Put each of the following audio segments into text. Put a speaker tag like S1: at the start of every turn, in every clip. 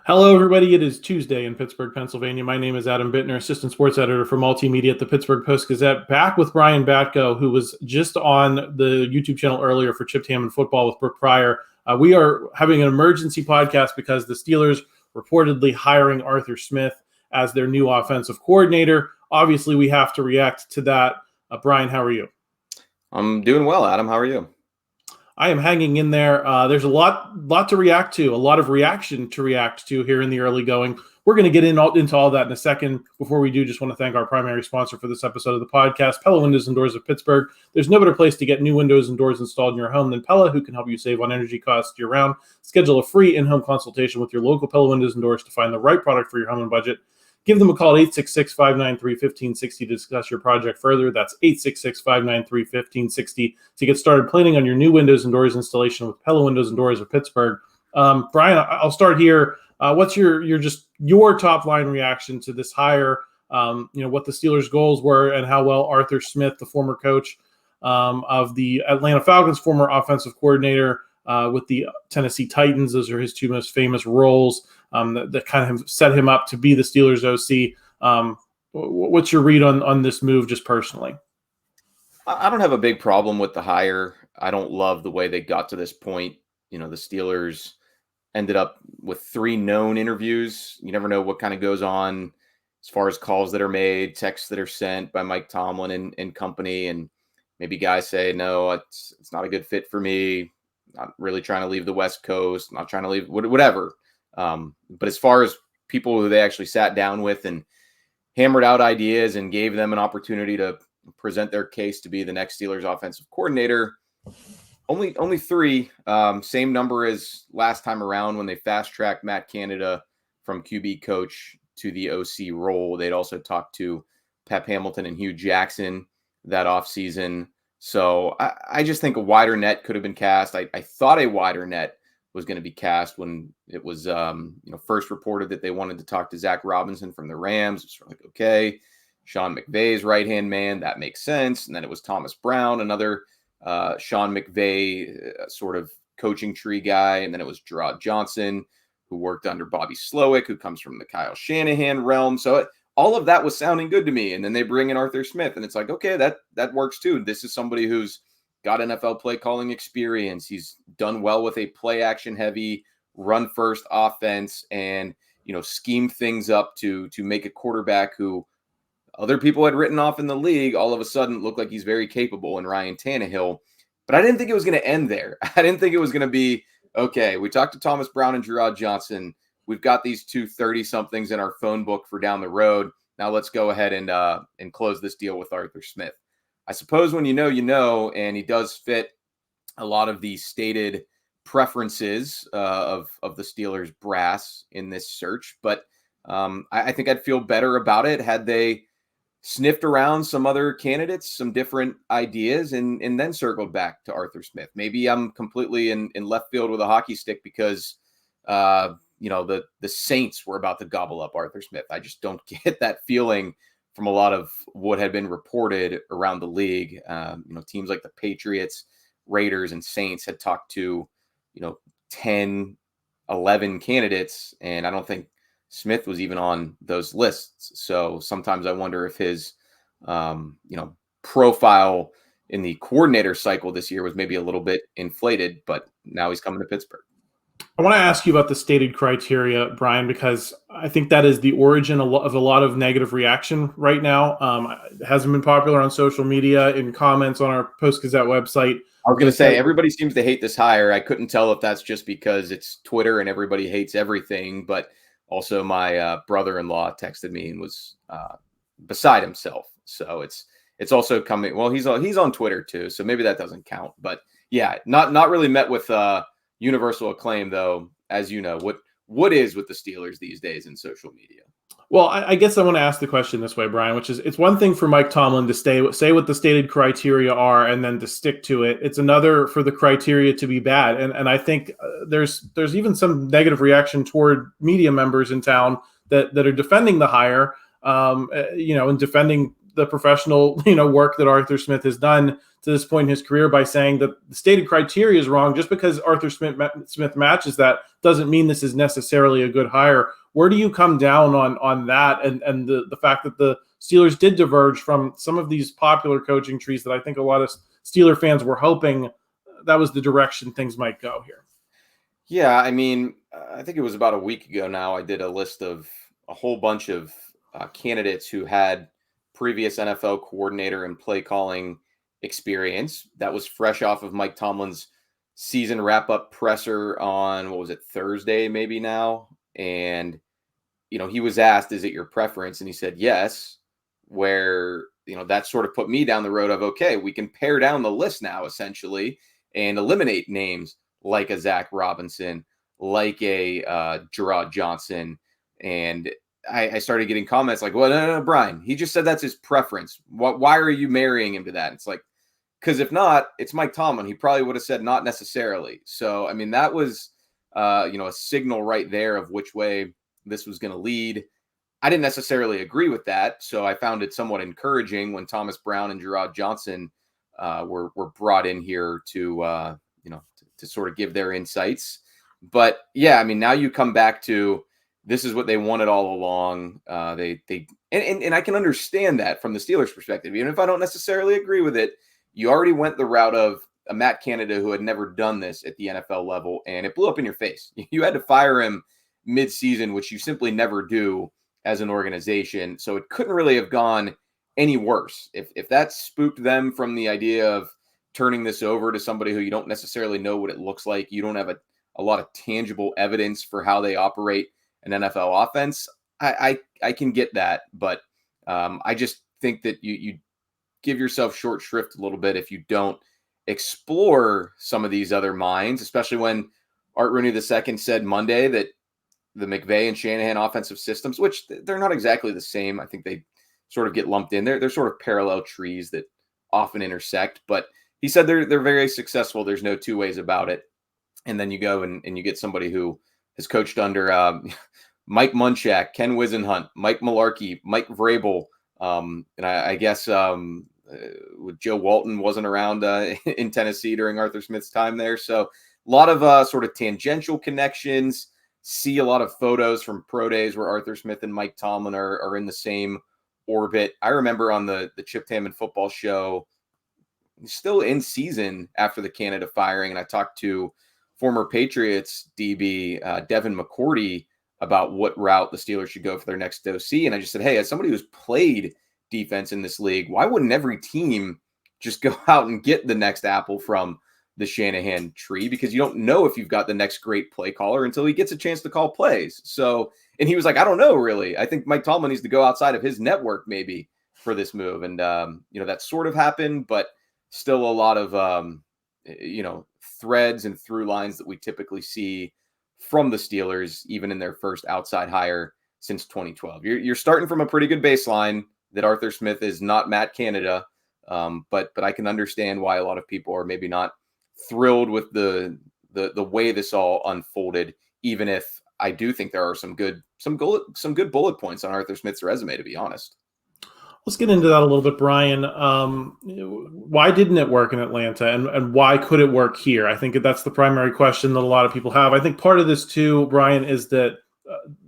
S1: Hello, everybody. It is Tuesday in Pittsburgh, Pennsylvania. My name is Adam Bittner, assistant sports editor for multimedia at the Pittsburgh Post-Gazette, back with Brian Batko, who was just on the YouTube channel earlier for Chipped Ham and Football with Brooke Pryor. We are having an emergency podcast because the Steelers reportedly hiring Arthur Smith as their new offensive coordinator. Obviously, we have to react to that. Brian, how are you?
S2: I'm doing well, Adam. How are you?
S1: I am hanging in there. There's a lot to react to, a lot of reaction to react to here in the early going. We're going to get into all that in a second. Before we do, just want to thank our primary sponsor for this episode of the podcast, Pella Windows and Doors of Pittsburgh. There's no better place to get new windows and doors installed in your home than Pella, who can help you save on energy costs year-round. Schedule a free in-home consultation with your local Pella Windows and Doors to find the right product for your home and budget. Give them a call at 866-593-1560 to discuss your project further. That's 866-593-1560 to get started planning on your new windows and doors installation with Pella Windows and Doors of Pittsburgh. Brian, I'll start here. What's your top line reaction to this hire? What the Steelers' goals were and how well Arthur Smith, the former coach of the Atlanta Falcons, former offensive coordinator with the Tennessee Titans. Those are his two most famous roles that kind of set him up to be the Steelers OC. What's your read on this move just personally?
S2: I don't have a big problem with the hire. I don't love the way they got to this point. The Steelers ended up with 3 known interviews. You never know what kind of goes on as far as calls that are made, texts that are sent by Mike Tomlin and company. And maybe guys say, no, it's not a good fit for me. Not really trying to leave the West Coast, not trying to leave, whatever. But as far as people who they actually sat down with and hammered out ideas and gave them an opportunity to present their case to be the next Steelers offensive coordinator, only 3, same number as last time around when they fast-tracked Matt Canada from QB coach to the OC role. They'd also talked to Pep Hamilton and Hugh Jackson that offseason. So I just think a wider net could have been cast. I thought a wider net was going to be cast when it was first reported that they wanted to talk to Zac Robinson from the Rams. It's like, okay, Sean McVay's right-hand man, that makes sense. And then it was Thomas Brown, another Sean McVay sort of coaching tree guy. And then it was Jerrod Johnson, who worked under Bobby Slowick, who comes from the Kyle Shanahan realm. So all of that was sounding good to me. And then they bring in Arthur Smith, and it's like, okay, that works too. This is somebody who's got NFL play calling experience. He's done well with a play action heavy run first offense and, scheme things up to make a quarterback who other people had written off in the league all of a sudden looked like he's very capable in Ryan Tannehill. But I didn't think it was going to end there. I didn't think it was going to be, okay, we talked to Thomas Brown and Jerrod Johnson. We've got these 2 30-somethings in our phone book for down the road. Now let's go ahead and close this deal with Arthur Smith. I suppose when you know, and he does fit a lot of the stated preferences of the Steelers brass in this search. But I think I'd feel better about it had they sniffed around some other candidates, some different ideas, and then circled back to Arthur Smith. Maybe I'm completely in left field with a hockey stick because the Saints were about to gobble up Arthur Smith. I just don't get that feeling from a lot of what had been reported around the league. Teams like the Patriots, Raiders, and Saints had talked to, 10, 11 candidates, and I don't think Smith was even on those lists. So sometimes I wonder if his, profile in the coordinator cycle this year was maybe a little bit inflated, but now he's coming to Pittsburgh.
S1: I want to ask you about the stated criteria, Brian, because I think that is the origin of a lot of negative reaction right now. It hasn't been popular on social media, in comments on our Post-Gazette website.
S2: I was going to say, everybody seems to hate this hire. I couldn't tell if that's just because it's Twitter and everybody hates everything, but also my brother-in-law texted me and was beside himself. So it's also coming. Well, he's on Twitter too, so maybe that doesn't count. But yeah, not really met with universal acclaim, though, as you know. What is with the Steelers these days in social media?
S1: Well, I guess I want to ask the question this way, Brian, which is, it's one thing for Mike Tomlin to say what the stated criteria are and then to stick to it. It's another for the criteria to be bad. And I think there's even some negative reaction toward media members in town that are defending the hire, and defending the professional, work that Arthur Smith has done to this point in his career by saying that the stated criteria is wrong. Just because Arthur Smith matches that doesn't mean this is necessarily a good hire. Where do you come down on that and the fact that the Steelers did diverge from some of these popular coaching trees that I think a lot of Steeler fans were hoping that was the direction things might go here?
S2: Yeah, I mean, I think it was about a week ago now, I did a list of a whole bunch of candidates who had previous NFL coordinator and play calling experience. That was fresh off of Mike Tomlin's season wrap-up presser on, what was it, Thursday maybe now? And, he was asked, is it your preference? And he said, yes, where, that sort of put me down the road of, okay, we can pare down the list now, essentially, and eliminate names like a Zac Robinson, like a Jerrod Johnson. And I started getting comments like, well, no, Brian, he just said that's his preference. Why are you marrying him to that? It's like, because if not, it's Mike Tomlin. He probably would have said not necessarily. So, I mean, that was, a signal right there of which way this was going to lead. I didn't necessarily agree with that. So I found it somewhat encouraging when Thomas Brown and Jerrod Johnson were brought in here to sort of give their insights. But yeah, I mean, now you come back to, this is what they wanted all along. And I can understand that from the Steelers' perspective, even if I don't necessarily agree with it. You already went the route of a Matt Canada who had never done this at the NFL level, and it blew up in your face. You had to fire him mid-season, which you simply never do as an organization. So it couldn't really have gone any worse. If that spooked them from the idea of turning this over to somebody who you don't necessarily know what it looks like, you don't have a lot of tangible evidence for how they operate an NFL offense, I can get that. But I just think that you give yourself short shrift a little bit if you don't explore some of these other minds, especially when Art Rooney II said Monday that the McVay and Shanahan offensive systems, which they're not exactly the same. I think they sort of get lumped in. They're sort of parallel trees that often intersect, but he said they're very successful. There's no two ways about it. And then you go and you get somebody who has coached under Mike Munchak, Ken Wisenhunt, Mike Mularkey, Mike Vrabel. And I guess Joe Walton wasn't around in Tennessee during Arthur Smith's time there. So a lot of sort of tangential connections. See a lot of photos from pro days where Arthur Smith and Mike Tomlin are in the same orbit. I remember on the Chip Taman football show, still in season after the Canada firing, and I talked to former Patriots DB Devin McCourty about what route the Steelers should go for their next OC. And I just said, hey, as somebody who's played defense in this league, why wouldn't every team just go out and get the next apple from the Shanahan tree? Because you don't know if you've got the next great play caller until he gets a chance to call plays. So, and he was like, I don't know, really. I think Mike Tomlin needs to go outside of his network maybe for this move. And, that sort of happened, but still a lot of, threads and through lines that we typically see from the Steelers, even in their first outside hire since 2012. You're starting from a pretty good baseline that Arthur Smith is not Matt Canada. But I can understand why a lot of people are maybe not thrilled with the way this all unfolded, even if I do think there are some good bullet points on Arthur Smith's resume, to be honest.
S1: Let's get into that a little bit, Brian. Why didn't it work in Atlanta, and why could it work here? I think that's the primary question that a lot of people have. I think part of this too, Brian, is that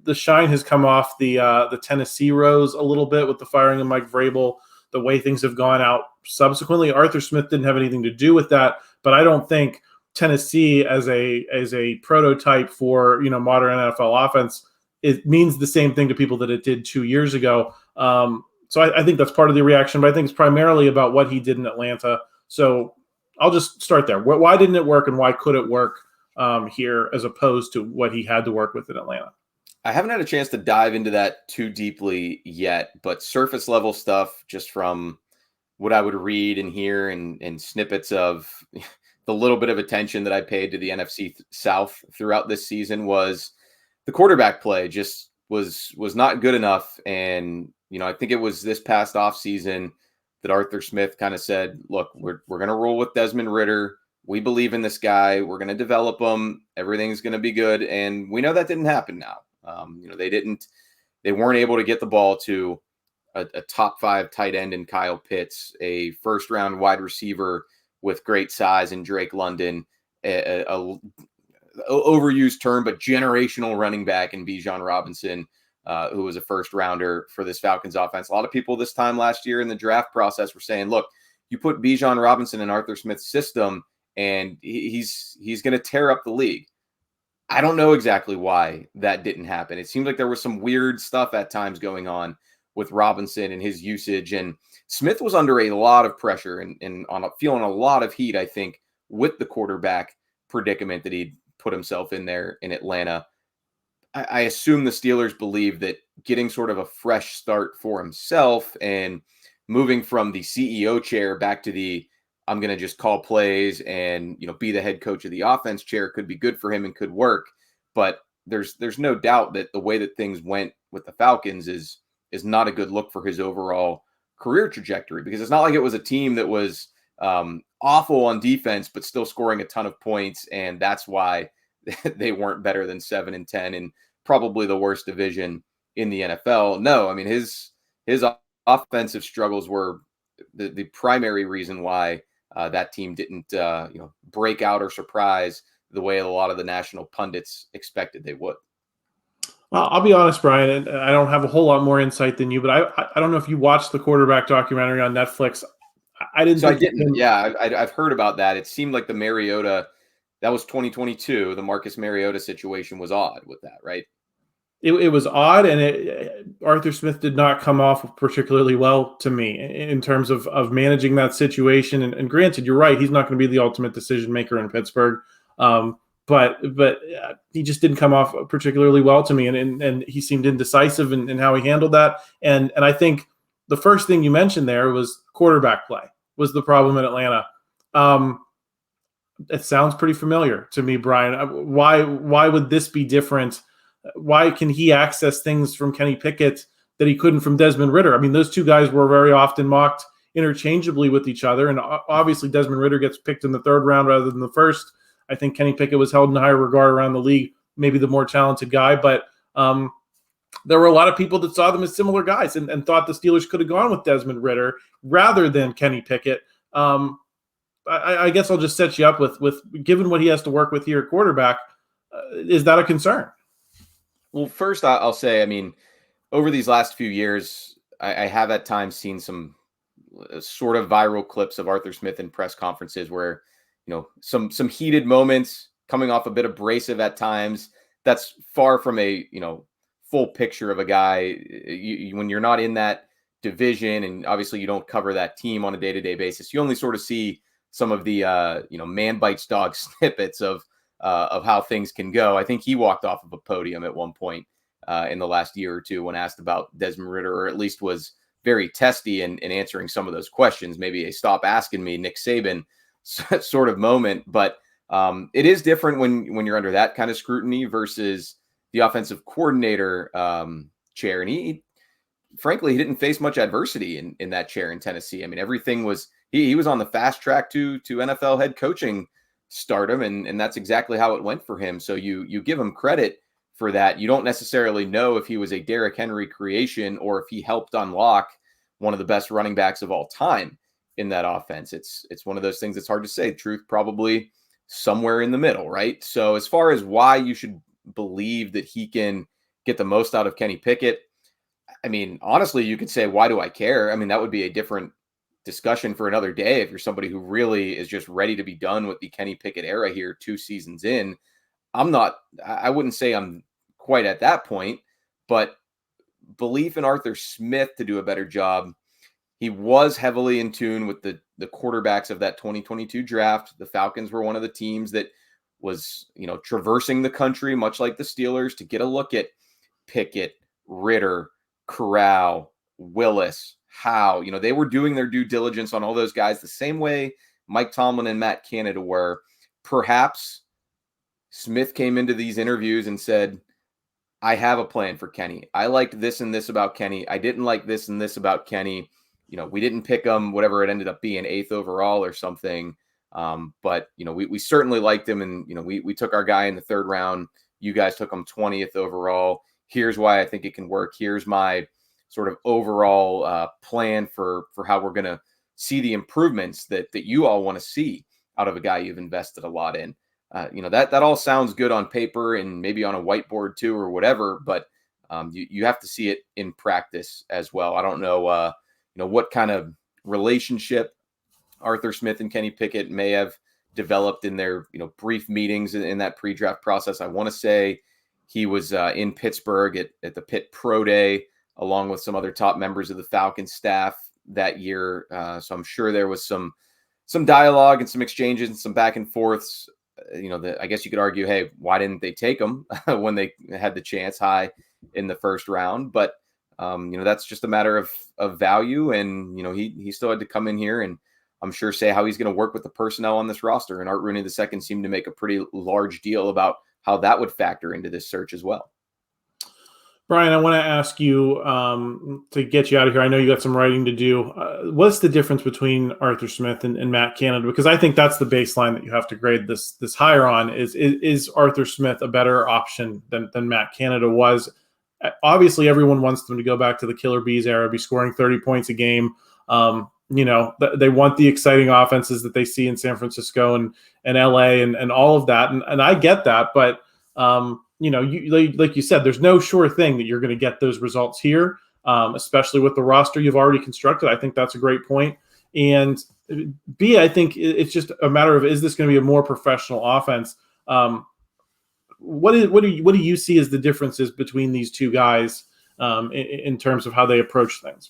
S1: the shine has come off the Tennessee rose a little bit with the firing of Mike Vrabel, the way things have gone out subsequently. Arthur Smith didn't have anything to do with that, but I don't think Tennessee as a prototype for modern NFL offense, it means the same thing to people that it did 2 years ago. So I think that's part of the reaction, but I think it's primarily about what he did in Atlanta. So I'll just start there. Why didn't it work, and why could it work here as opposed to what he had to work with in Atlanta?
S2: I haven't had a chance to dive into that too deeply yet, but surface level stuff, just from what I would read and hear and snippets of the little bit of attention that I paid to the NFC South throughout this season, was the quarterback play just was not good enough. And I think it was this past offseason that Arthur Smith kind of said, look, we're going to roll with Desmond Ridder. We believe in this guy. We're going to develop him. Everything's going to be good. And we know that didn't happen now. They weren't able to get the ball to a top 5 tight end in Kyle Pitts, a first round wide receiver with great size in Drake London, a overused term, but generational running back in Bijan Robinson, who was a first rounder for this Falcons offense. A lot of people this time last year in the draft process were saying, look, you put Bijan Robinson in Arthur Smith's system and he's going to tear up the league. I don't know exactly why that didn't happen. It seemed like there was some weird stuff at times going on with Robinson and his usage, and Smith was under a lot of pressure and feeling a lot of heat, I think, with the quarterback predicament that he'd put himself in there in Atlanta. I assume the Steelers believe that getting sort of a fresh start for himself and moving from the CEO chair back to the I'm going to just call plays and, be the head coach of the offense chair could be good for him and could work. But there's no doubt that the way that things went with the Falcons is not a good look for his overall career trajectory, because it's not like it was a team that was awful on defense, but still scoring a ton of points. And that's why they weren't better than 7-10 and probably the worst division in the NFL. No, I mean, his offensive struggles were the primary reason why that team didn't, break out or surprise the way a lot of the national pundits expected they would.
S1: Well, I'll be honest, Brian, and I don't have a whole lot more insight than you, but I don't know if you watched the quarterback documentary on Netflix. I didn't.
S2: So I didn't. Yeah, I've heard about that. It seemed like the Mariota, that was 2022. The Marcus Mariota situation was odd with that, right?
S1: It was odd, and Arthur Smith did not come off particularly well to me in terms of managing that situation. And granted, you're right; he's not going to be the ultimate decision maker in Pittsburgh. But he just didn't come off particularly well to me, and he seemed indecisive in how he handled that. And I think the first thing you mentioned there was quarterback play was the problem in Atlanta. It sounds pretty familiar to me, Brian. Why would this be different? Why can he access things from Kenny Pickett that he couldn't from Desmond Ridder? I mean, those two guys were very often mocked interchangeably with each other, and obviously Desmond Ridder gets picked in the third round rather than the first. I think Kenny Pickett was held in higher regard around the league, maybe the more talented guy, but there were a lot of people that saw them as similar guys and thought the Steelers could have gone with Desmond Ridder rather than Kenny Pickett. I guess I'll just set you up with given what he has to work with here at quarterback, is that a concern?
S2: Well, first I'll say, I mean, over these last few years, I have at times seen some sort of viral clips of Arthur Smith in press conferences where, some heated moments, coming off a bit abrasive at times. That's far from a, full picture of a guy. When you're not in that division, and obviously you don't cover that team on a day-to-day basis, you only sort of see some of the, man bites dog snippets of how things can go. I think he walked off of a podium at one point in the last year or two when asked about Desmond Ridder, or at least was very testy in answering some of those questions. Maybe a stop asking me, Nick Saban sort of moment. But it is different when you're under that kind of scrutiny versus the offensive coordinator chair. And he frankly, he didn't face much adversity in that chair in Tennessee. I mean, everything was, he was on the fast track to NFL head coaching stardom, and that's exactly how it went for him. So you give him credit for that. You don't necessarily know if he was a Derrick Henry creation or if he helped unlock one of the best running backs of all time in that offense. It's one of those things that's hard to say. Truth probably somewhere in the middle, right? So as far as why you should believe that he can get the most out of Kenny Pickett, I mean, honestly, you could say, why do I care? I mean, that would be a different discussion for another day if you're somebody who really is just ready to be done with the Kenny Pickett era here 2 seasons in. I wouldn't say I'm quite at that point, but belief in Arthur Smith to do a better job. He was heavily in tune with the quarterbacks of that 2022 draft. The Falcons were one of the teams that was, traversing the country, much like the Steelers, to get a look at Pickett, Ridder, Corral, Willis, Howe. They were doing their due diligence on all those guys the same way Mike Tomlin and Matt Canada were. Perhaps Smith came into these interviews and said, I have a plan for Kenny. I liked this and this about Kenny. I didn't like this and this about Kenny. We didn't pick him, whatever it ended up being, 8th overall or something. But we certainly liked him. And, we took our guy in the 3rd round. You guys took him 20th overall. Here's why I think it can work. Here's my sort of overall plan for how we're going to see the improvements that you all want to see out of a guy you've invested a lot in. That all sounds good on paper and maybe on a whiteboard too or whatever, but you have to see it in practice as well. I don't know, what kind of relationship Arthur Smith and Kenny Pickett may have developed in their, brief meetings in that pre-draft process. I want to say he was in Pittsburgh at the Pitt Pro Day, along with some other top members of the Falcons staff that year. So I'm sure there was some dialogue and some exchanges and some back and forths. I guess you could argue, hey, why didn't they take him when they had the chance high in the first round? But that's just a matter of value, and he still had to come in here and I'm sure say how he's going to work with the personnel on this roster. And Art Rooney II seemed to make a pretty large deal about how that would factor into this search as well.
S1: Brian, I want to ask you to get you out of here. I know you got some writing to do. What's the difference between Arthur Smith and Matt Canada? Because I think that's the baseline that you have to grade this hire on. Is Arthur Smith a better option than Matt Canada was? Obviously, everyone wants them to go back to the Killer Bees era, be scoring 30 points a game. They want the exciting offenses that they see in San Francisco and LA and all of that. And I get that, but like you said, there's no sure thing that you're going to get those results here, especially with the roster you've already constructed. I think that's a great point. And B, I think it's just a matter of, is this going to be a more professional offense? What do you see as the differences between these two guys in terms of how they approach things?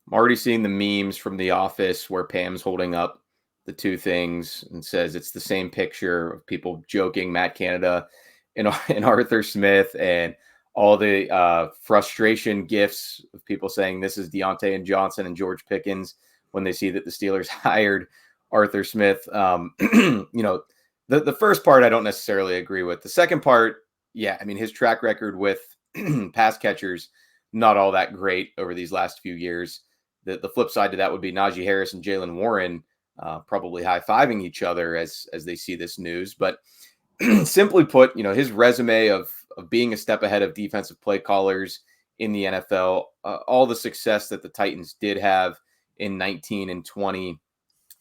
S2: I'm already seeing the memes from The Office where Pam's holding up the two things and says it's the same picture of people joking Matt Canada and Arthur Smith, and all the frustration gifs of people saying this is Deontay and Johnson and George Pickens when they see that the Steelers hired Arthur Smith. The first part I don't necessarily agree with. The second part, yeah, I mean, his track record with pass catchers, not all that great over these last few years. The flip side to that would be Najee Harris and Jaylen Warren probably high-fiving each other as they see this news. But simply put, his resume of being a step ahead of defensive play callers in the NFL, all the success that the Titans did have in 19 and 20,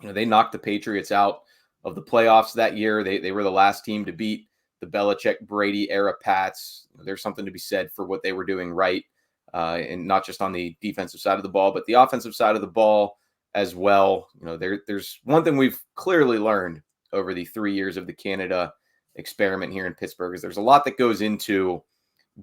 S2: they knocked the Patriots out of the playoffs that year. They were the last team to beat the Belichick-Brady era Pats. There's something to be said for what they were doing right. And not just on the defensive side of the ball, but the offensive side of the ball as well. There's one thing we've clearly learned over the 3 years of the Canada experiment here in Pittsburgh is there's a lot that goes into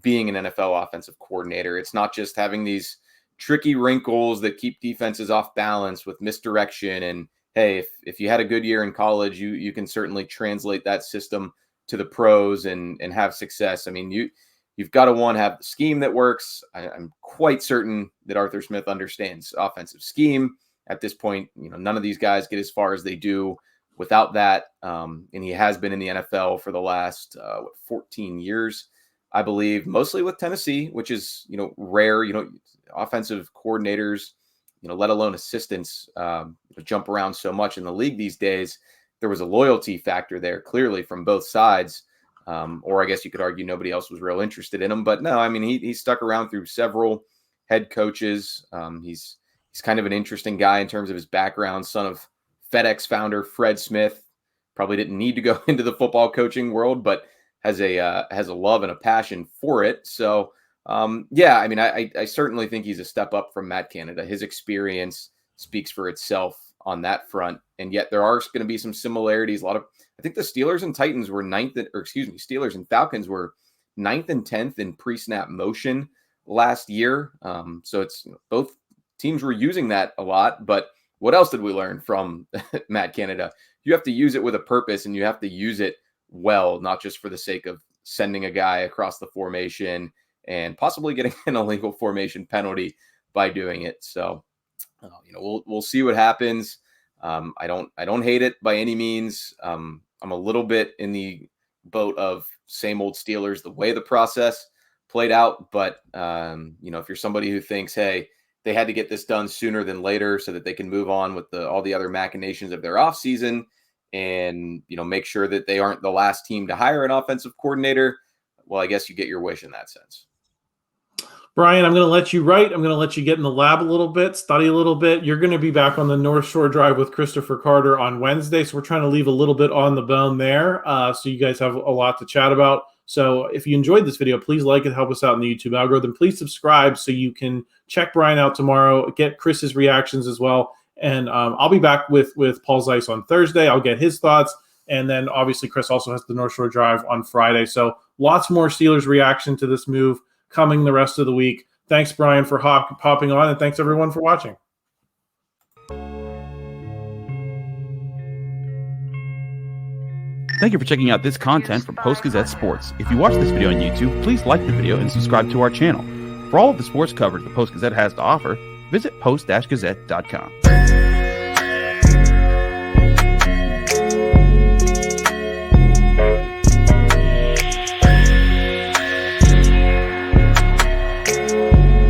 S2: being an NFL offensive coordinator. It's not just having these tricky wrinkles that keep defenses off balance with misdirection. And hey, if you had a good year in college, you can certainly translate that system to the pros and have success. I mean, you've got to have the scheme that works. I'm quite certain that Arthur Smith understands offensive scheme. At this point, none of these guys get as far as they do without that. And he has been in the NFL for the last 14 years, I believe, mostly with Tennessee, which is, rare, offensive coordinators, let alone assistants, jump around so much in the league these days. There was a loyalty factor there clearly from both sides. Or I guess you could argue nobody else was real interested in him. But no, I mean, he stuck around through several head coaches. He's kind of an interesting guy in terms of his background, son of FedEx founder Fred Smith. Probably didn't need to go into the football coaching world, but has a love and a passion for it. So, yeah, I mean, I certainly think he's a step up from Matt Canada. His experience speaks for itself on that front. And yet there are going to be some similarities. I think the Steelers and Titans were Steelers and Falcons were 9th and 10th in pre-snap motion last year. So it's both teams were using that a lot, but what else did we learn from Matt Canada? You have to use it with a purpose, and you have to use it well, not just for the sake of sending a guy across the formation and possibly getting an illegal formation penalty by doing it. So, we'll see what happens. I don't hate it by any means. I'm a little bit in the boat of same old Steelers, the way the process played out. But, if you're somebody who thinks, hey, they had to get this done sooner than later so that they can move on with all the other machinations of their offseason and, make sure that they aren't the last team to hire an offensive coordinator, well, I guess you get your wish in that sense.
S1: Brian, I'm going to let you write. I'm going to let you get in the lab a little bit, study a little bit. You're going to be back on the North Shore Drive with Christopher Carter on Wednesday, so we're trying to leave a little bit on the bone there, so you guys have a lot to chat about. So if you enjoyed this video, please like it, help us out in the YouTube algorithm. Please subscribe so you can check Brian out tomorrow, get Chris's reactions as well. And I'll be back with Paul Zeiss on Thursday. I'll get his thoughts. And then obviously Chris also has the North Shore Drive on Friday. So lots more Steelers reaction to this move coming the rest of the week. Thanks, Brian, for hopping on, and thanks everyone for watching.
S3: Thank you for checking out this content from Post-Gazette Sports. If you watch this video on YouTube, please like the video and subscribe to our channel. For all of the sports coverage the Post-Gazette has to offer, visit post-gazette.com.